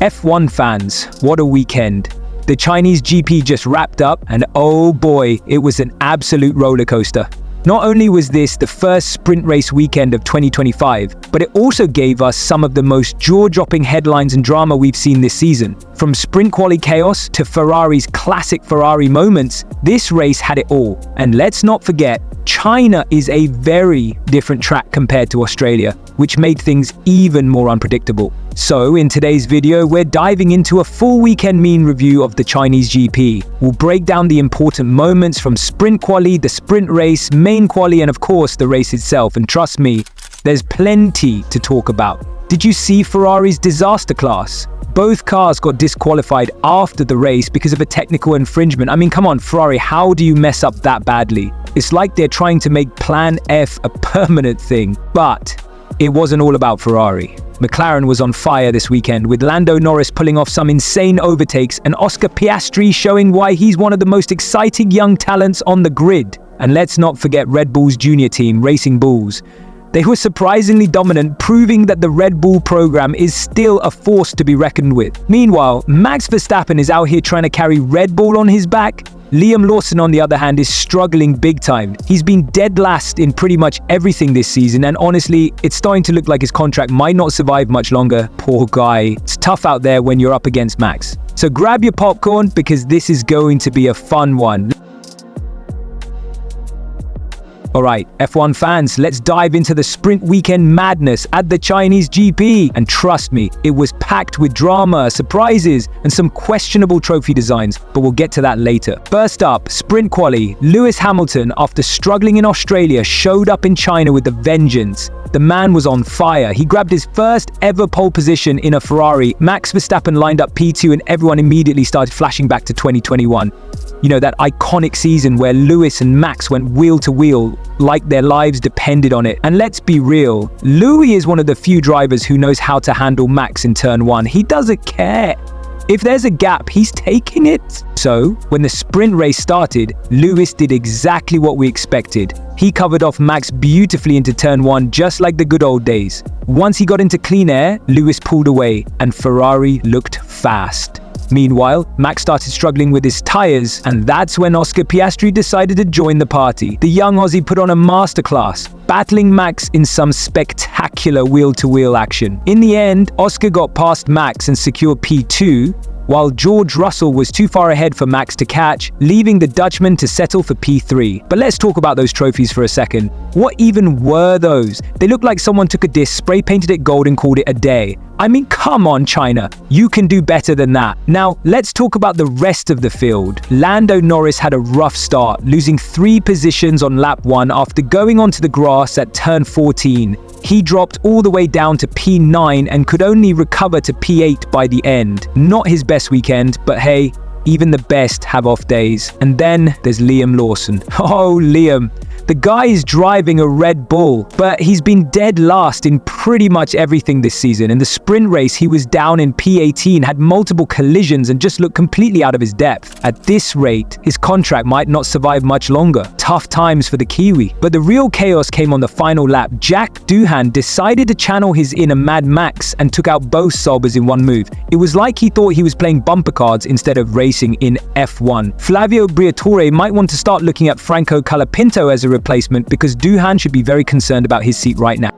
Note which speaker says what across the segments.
Speaker 1: F1 fans, what a weekend. The Chinese GP just wrapped up and oh boy, it was an absolute roller coaster. Not only was this the first sprint race weekend of 2025, but it also gave us some of the most jaw-dropping headlines and drama we've seen this season. From sprint quali chaos to Ferrari's classic Ferrari moments, this race had it all. And let's not forget, China is a very different track compared to Australia, which made things even more unpredictable. So in today's video, we're diving into a full weekend mean review of the Chinese GP. We'll break down the important moments from sprint quali, the sprint race, main quali, and of course the race itself. And trust me, there's plenty to talk about. Did you see Ferrari's disaster class? Both cars got disqualified after the race because of a technical infringement. I mean, come on, Ferrari, how do you mess up that badly? It's like they're trying to make Plan F a permanent thing. But it wasn't all about Ferrari. McLaren was on fire this weekend, with Lando Norris pulling off some insane overtakes and Oscar Piastri showing why he's one of the most exciting young talents on the grid. And let's not forget Red Bull's junior team, Racing Bulls. They were surprisingly dominant, proving that the Red Bull program is still a force to be reckoned with. Meanwhile, Max Verstappen is out here trying to carry Red Bull on his back. Liam Lawson, on the other hand, is struggling big time. He's been dead last in pretty much everything this season, and honestly, it's starting to look like his contract might not survive much longer. Poor guy. It's tough out there when you're up against Max. So grab your popcorn because this is going to be a fun one. Alright, F1 fans, let's dive into the sprint weekend madness at the Chinese GP. And trust me, it was packed with drama, surprises, and some questionable trophy designs, but we'll get to that later. First up, sprint quali. Lewis Hamilton, after struggling in Australia, showed up in China with a vengeance. The man was on fire. He grabbed his first ever pole position in a Ferrari. Max Verstappen lined up P2 and everyone immediately started flashing back to 2021. You know, that iconic season where Lewis and Max went wheel to wheel like their lives depended on it. And let's be real, Louis is one of the few drivers who knows how to handle Max in turn one. He doesn't care. If there's a gap, he's taking it. So, when the sprint race started, Lewis did exactly what we expected. He covered off Max beautifully into turn one, just like the good old days. Once he got into clean air, Lewis pulled away, and Ferrari looked fast. Meanwhile, Max started struggling with his tires, and that's when Oscar Piastri decided to join the party. The young Aussie put on a masterclass, battling Max in some spectacular wheel-to-wheel action. In the end, Oscar got past Max and secured P2, while George Russell was too far ahead for Max to catch, leaving the Dutchman to settle for P3. But let's talk about those trophies for a second. What even were those? They looked like someone took a disc, spray-painted it gold and called it a day. I mean, come on, China. You can do better than that. Now, let's talk about the rest of the field. Lando Norris had a rough start, losing 3 positions on lap 1 after going onto the grass at turn 14. He dropped all the way down to P9 and could only recover to P8 by the end. Not his best weekend, but hey, even the best have off days. And then there's Liam Lawson. Oh, Liam. The guy is driving a Red Bull, but he's been dead last in pretty much everything this season. In the sprint race, he was down in P18, had multiple collisions, and just looked completely out of his depth. At this rate, his contract might not survive much longer. Tough times for the Kiwi. But the real chaos came on the final lap. Jack Doohan decided to channel his inner Mad Max and took out both Saubers in one move. It was like he thought he was playing bumper cards instead of racing in F1. Flavio Briatore might want to start looking at Franco Colapinto as a replacement because Doohan should be very concerned about his seat right now.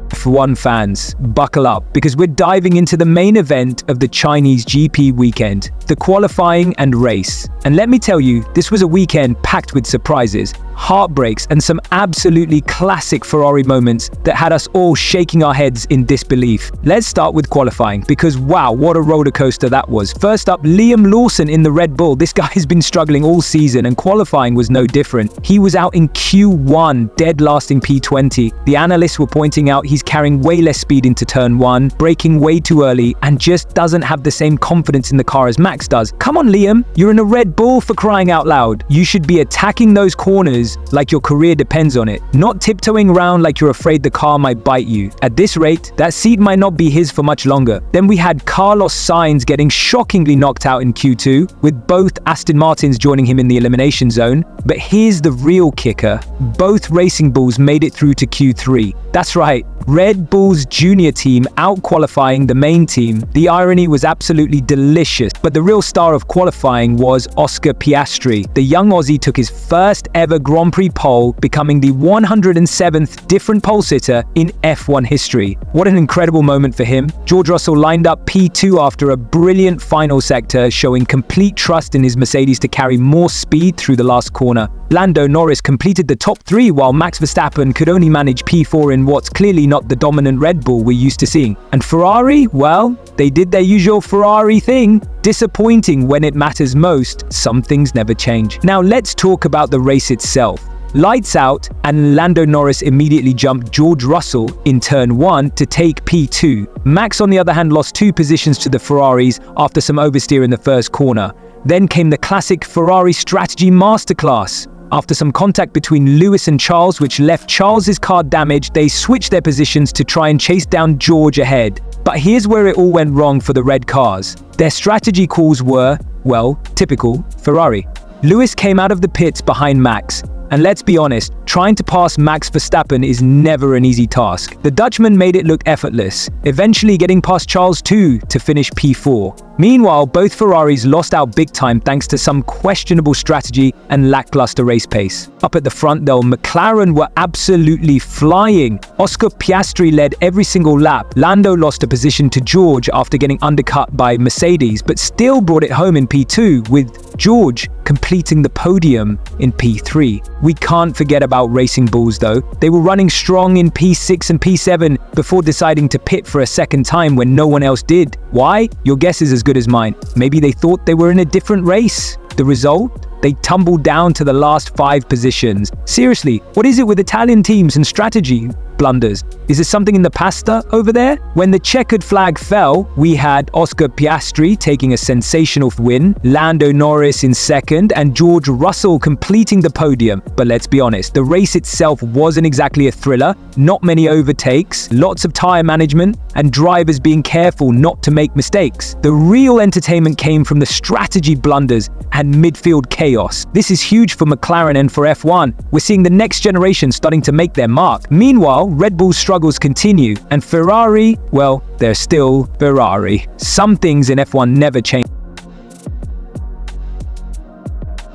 Speaker 1: F1 fans, buckle up because we're diving into the main event of the Chinese GP weekend, the qualifying and race. And let me tell you, this was a weekend packed with surprises, heartbreaks, and some absolutely classic Ferrari moments that had us all shaking our heads in disbelief. Let's start with qualifying because wow, what a roller coaster that was. First up, Liam Lawson in the Red Bull. This guy has been struggling all season and qualifying was no different. He was out in Q1, dead last in P20. The analysts were pointing out he's carrying way less speed into turn 1, braking way too early, and just doesn't have the same confidence in the car as Max does. Come on, Liam, you're in a Red Bull for crying out loud. You should be attacking those corners like your career depends on it, not tiptoeing around like you're afraid the car might bite you. At this rate, that seat might not be his for much longer. Then we had Carlos Sainz getting shockingly knocked out in Q2, with both Aston Martins joining him in the elimination zone. But here's the real kicker. both Racing Bulls made it through to Q3. That's right, Red Bull's junior team out-qualifying the main team. The irony was absolutely delicious, but the real star of qualifying was Oscar Piastri. The young Aussie took his first ever Grand Prix pole, becoming the 107th different pole sitter in F1 history. What an incredible moment for him. George Russell lined up P2 after a brilliant final sector, showing complete trust in his Mercedes to carry more speed through the last corner. Lando Norris completed the top 3 while Max Verstappen could only manage P4 in what's clearly not the dominant Red Bull we're used to seeing. And Ferrari, well, they did their usual Ferrari thing. Disappointing when it matters most. Some things never change. Now let's talk about the race itself. Lights out, and Lando Norris immediately jumped George Russell in turn 1 to take P2. Max, on the other hand, lost 2 positions to the Ferraris after some oversteer in the first corner. Then came the classic Ferrari strategy masterclass. After some contact between Lewis and Charles, which left Charles's car damaged, they switched their positions to try and chase down George ahead. But here's where it all went wrong for the red cars. Their strategy calls were, well, typical Ferrari. Lewis came out of the pits behind Max. And let's be honest, trying to pass Max Verstappen is never an easy task. The Dutchman made it look effortless, eventually getting past Charles too to finish P4. Meanwhile, both Ferraris lost out big time thanks to some questionable strategy and lackluster race pace. Up at the front though, McLaren were absolutely flying. Oscar Piastri led every single lap. Lando lost a position to George after getting undercut by Mercedes, but still brought it home in P2, with George completing the podium in P3. We can't forget about Racing Bulls though. They were running strong in P6 and P7 before deciding to pit for a second time when no one else did. Why? Your guess is as good as mine. Maybe they thought they were in a different race. The result? They tumbled down to the last 5 positions. Seriously, what is it with Italian teams and strategy blunders? Is there something in the pasta over there? When the checkered flag fell, we had Oscar Piastri taking a sensational win, Lando Norris in second, and George Russell completing the podium. But let's be honest, the race itself wasn't exactly a thriller. Not many overtakes, lots of tire management, and drivers being careful not to make mistakes. The real entertainment came from the strategy blunders and midfield chaos. This is huge for McLaren and for F1. We're seeing the next generation starting to make their mark. Meanwhile, Red Bull's struggles continue, and Ferrari, well, they're still Ferrari. Some things in F1 never change.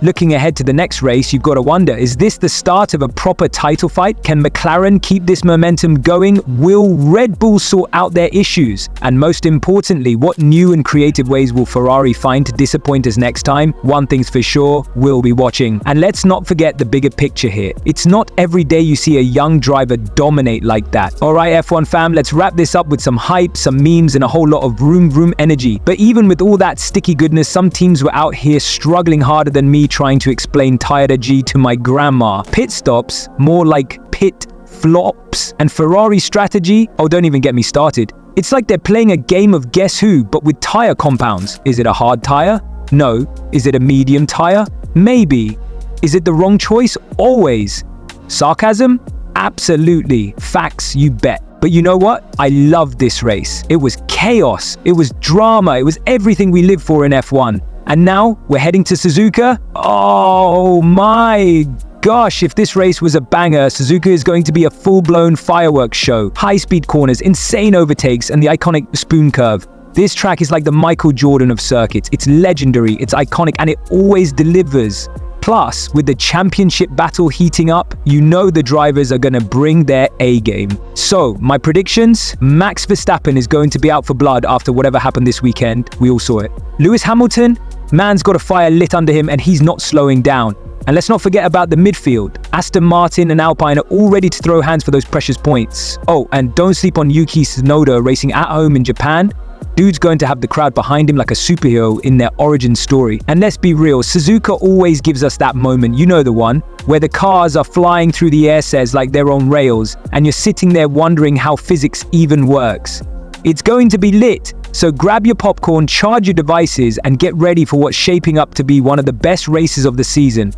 Speaker 1: Looking ahead to the next race, you've got to wonder, is this the start of a proper title fight? Can McLaren keep this momentum going? Will Red Bull sort out their issues? And most importantly, what new and creative ways will Ferrari find to disappoint us next time? One thing's for sure, we'll be watching. And let's not forget the bigger picture here. It's not every day you see a young driver dominate like that. Alright F1 fam, let's wrap this up with some hype, some memes, and a whole lot of vroom energy. But even with all that sticky goodness, some teams were out here struggling harder than me trying to explain Tire G to my grandma. Pit stops, more like pit flops. And Ferrari strategy, oh, don't even get me started. It's like they're playing a game of guess who, but with tire compounds. Is it a hard tire? No. Is it a medium tire? Maybe. Is it the wrong choice? Always. Sarcasm? Absolutely. Facts, you bet. But you know what? I loved this race. It was chaos. It was drama. It was everything we live for in F1. And now we're heading to Suzuka. Oh my gosh, if this race was a banger, Suzuka is going to be a full-blown fireworks show. High-speed corners, insane overtakes, and the iconic spoon curve. This track is like the Michael Jordan of circuits. It's legendary, it's iconic, and it always delivers. Plus, with the championship battle heating up, you know the drivers are going to bring their A game. So, my predictions? Max Verstappen is going to be out for blood after whatever happened this weekend. We all saw it. Lewis Hamilton? Man's got a fire lit under him and he's not slowing down. And let's not forget about the midfield. Aston Martin and Alpine are all ready to throw hands for those precious points. Oh, and don't sleep on Yuki Tsunoda racing at home in Japan. Dude's going to have the crowd behind him like a superhero in their origin story. And let's be real, Suzuka always gives us that moment, you know the one, where the cars are flying through the air says like they're on rails, and you're sitting there wondering how physics even works. It's going to be lit, so grab your popcorn, charge your devices, and get ready for what's shaping up to be one of the best races of the season.